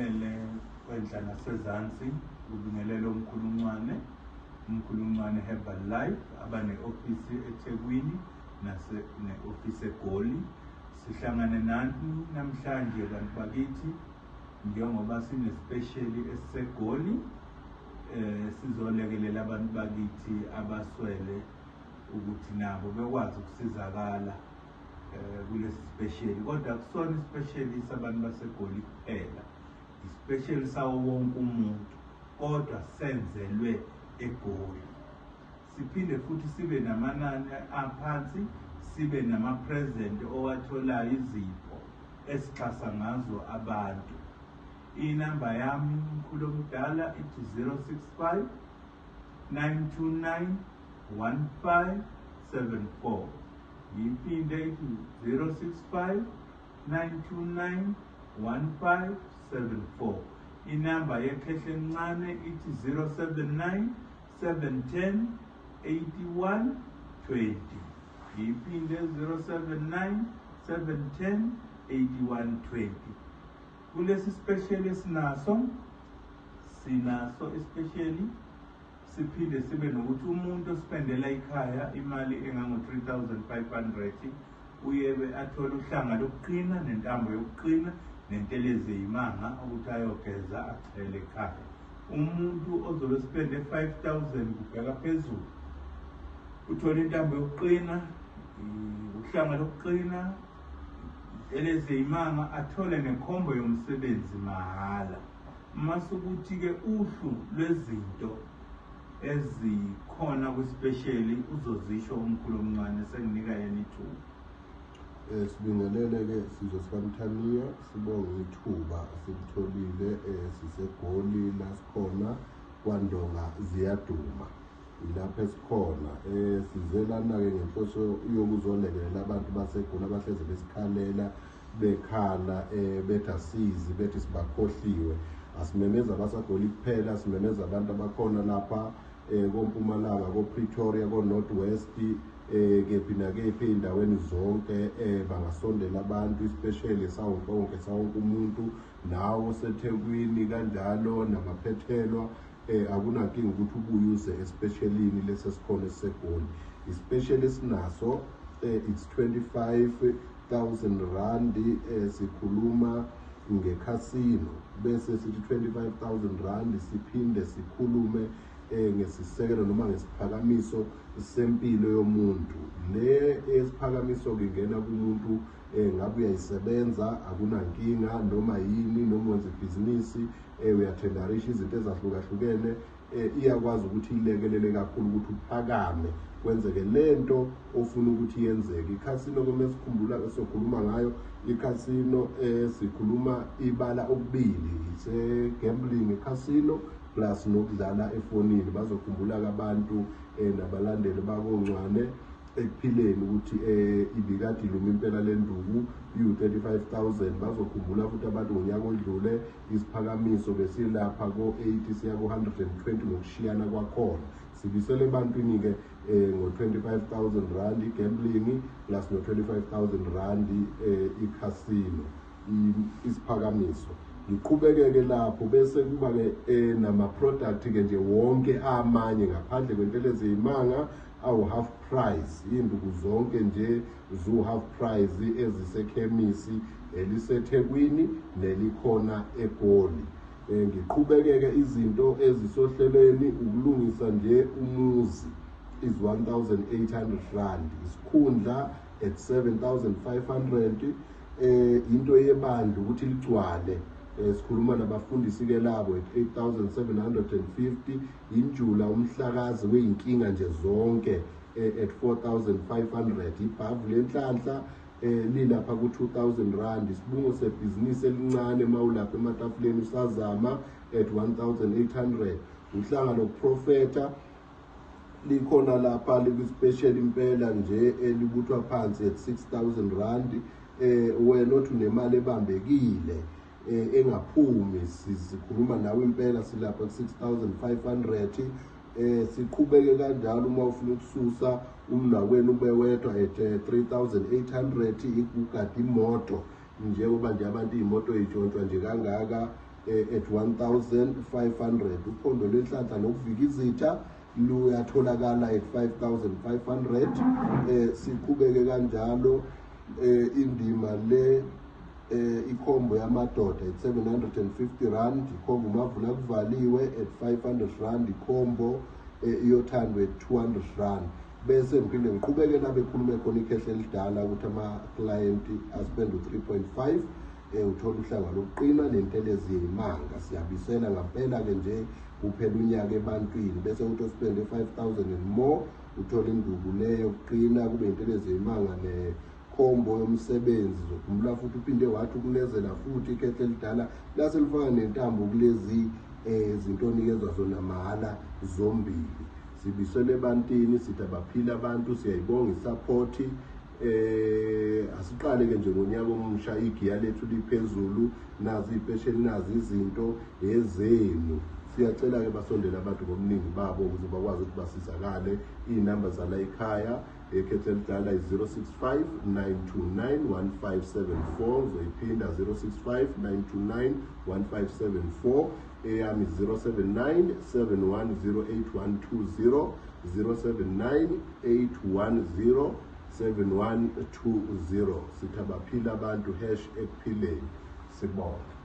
ummele wendla nasezansi ubingelelo umkhulumncane Herbal Life abane office eThekwini ne-office eGoli. Sihlangane nani namhlanje bantu bakithi njengoba sine special esiseGoli sizolekelela abantu bakithi abaswele ukuthi nabo bekwazi ukusizakala kulesi special. Kodwa kusona ispecial sabantu baseGoli kuphela, ispecial sawo wonke umuntu, kodwa senzelwe eGoli. Siphinde futhi sibe namanani aphansi, sibe nama-present owatholayo izipho esixhasa ngazo abantu. Inamba yami mkhulu omdala ithi 065 929 1574. Yiphinde ithi 065 929 1574. Inamba yekhehle encane ithi 079 710 81 20. Yiphinde 079 710 81 20. Kulesi special sinaso especially siphinde sibe nokuthi umuntu ospendela ikhaya imali engango-3,500 uyebe athola uhlanga lokuqina nentambo yokuqina nentelezi yimanga ukuthi ayogeza achele ekhaya. Umuntu ozobe spende 5,000 kubheka phezulu uthola intambo yokuqina, uhlanga lokuqina, intelezi yimanga, athole nekhombo yomsebenzi mahala. Masukuthi-ke uhlu lwezinto ezikhona kwispecial uzozisho umkhulu omncane senginika yena ithuba. Sibingelele-ke sizwe sikaMthaniya, sibonge ithuba asilitholile siseGoli la sikhona kwaNdonga ziyaduma. Ilapho esikhona size lana-ke ngenhloso yokuzolekelela abantu baseGoli abahleze besikhalela bekhala bethi asizi bethi sibakhohliwe. Asimemeza abaseGoli kuphela, simemeza abantu abakhona lapha koMpumalanga, koPretoria, koNorth West, kephi nakephi ey'ndaweni zonke bangasondela abantu especially sawonke umuntu, nawo oseThekwini kanjalo namaphethelwa. Akunankinga ukuthi ubuye uze especialini lesi esikhona esiseGoli. Ispecial esinaso it's 25,000 rand. Sikhuluma ngekhasino bese sithi 25,000 rand siphinde sikhulume ngesisekelo noma ngesiphakamiso sempilo yomuntu. Le esiphakamiso kungena kumuntu ngabe uyayisebenza akunankinga noma yini, noma wenza ibhizinisi uyathendarisha izinto ezahlukahlukene, iyakwazi ukuthi ilekelele kakhulu ukuthi uphakame kwenzeke lento ofuna ukuthi yenzeke. Ikhasino kome sikhumbula sokhuluma ngayo, ikhasino sikhuluma ibala okubili, ise-gambling ikhasino plus nokudlala efonini. Bazokhumbula-ke abantu nabalandeli bakoNcwane ekuphileni ukuthi ibikade iluma impela lenduku iyu-35,000. Bazokhumbula futhi abantu ngonyaka odlule isiphakamiso besilapha ko-80 siya ku-120 ngokushiyana kwakhona. Sibisele ebantwini-ke ngo-25,000 rand i-gambling plus no-25,000 rand ikhasino isiphakamiso. Ngiqhubeke-ke lapho bese kuba-ke nama-product-ke nje wonke amanye ngaphandle kwentelezi yimanga awu-half price. Iy'nduku zonke nje zu-half price ezisekhemisi eliseThekwini nelikhona eGoli. Ngiqhubeke-ke izinto ezisohlelweni ukulungisa nje umuzi is 1,800 rand. Isikhundla at 7,500. Into yebandla ukuthi ligcwale sikhuluma nabafundisi-ke labo at 8,750. Injula umhlakazi wey'nkinga nje zonke at 4,500. Ibhavu lenhlanhla lilapha ku-2,000 rand. Isibungo sebhizinisi elincane mawulapha ematafuleni usazama at 1,800. Uhlanga lokuprofetha likhona lapha likwi-special impela nje elibuthwa phansi at 6,000 rand. Wena othi unemali ebambekile engaphumi sikhuluma nawe impela silapha ku-6,500. Siqhubeke kanjalo uma ufuna ukususa umnakwenu ube wedwa at 3,800. Ukugada imoto njengoba nje abantu iy'moto y'tshontshwa nje kangaka at 1,500. Uphondo lwenhlanhla nokuvikizitha luyatholakala at 5,500. Siqhubeke kanjalo indima le ikhombo yamadoda at 750 rand, ikhombo umavula kuvaliwe at 500 rand, ikhombo iyothandwa at 200 rand. Bese ngiphinde ngiqhubekela bekhulume khona ikhehla elidala ukuthi ama-client aspend u-3.5. Uthola uhlanga lokuqina nentelezi yey'manga. Siyabisela ngampela-ke nje kuphela unyaka ebantwini, bese uthi ospende 5,000 and more uthola induku leyo yokuqina, kube intelezi yey'manga nekhombo yomsebenzi. Zokhumbula futhi uphinde wathi ukunezela futhi ikhehla elidala lase lifaka nentambo kulezi zinto onikezwa zona mahhala zombili. Sibisele ebantwini, sithi abaphila abantu, siyayibonga isapoti. Asiqale-ke nje ngonyaka omusha, igiya lethu liphezulu, nazi iy'pesheli, nazi izinto ezenu. Siyacela-ke basondele abantu ngobuningi babo ukuze bakwazi ukuthi basizakale. Iy'namba zala ekhaya ekhehla elidala i-065 929 1574, zoyiphinda 065 929 1574. Eyami 079 7108 120, 079 810 7120. Sithi abaphila abantu # ekuphileni. Sibonge.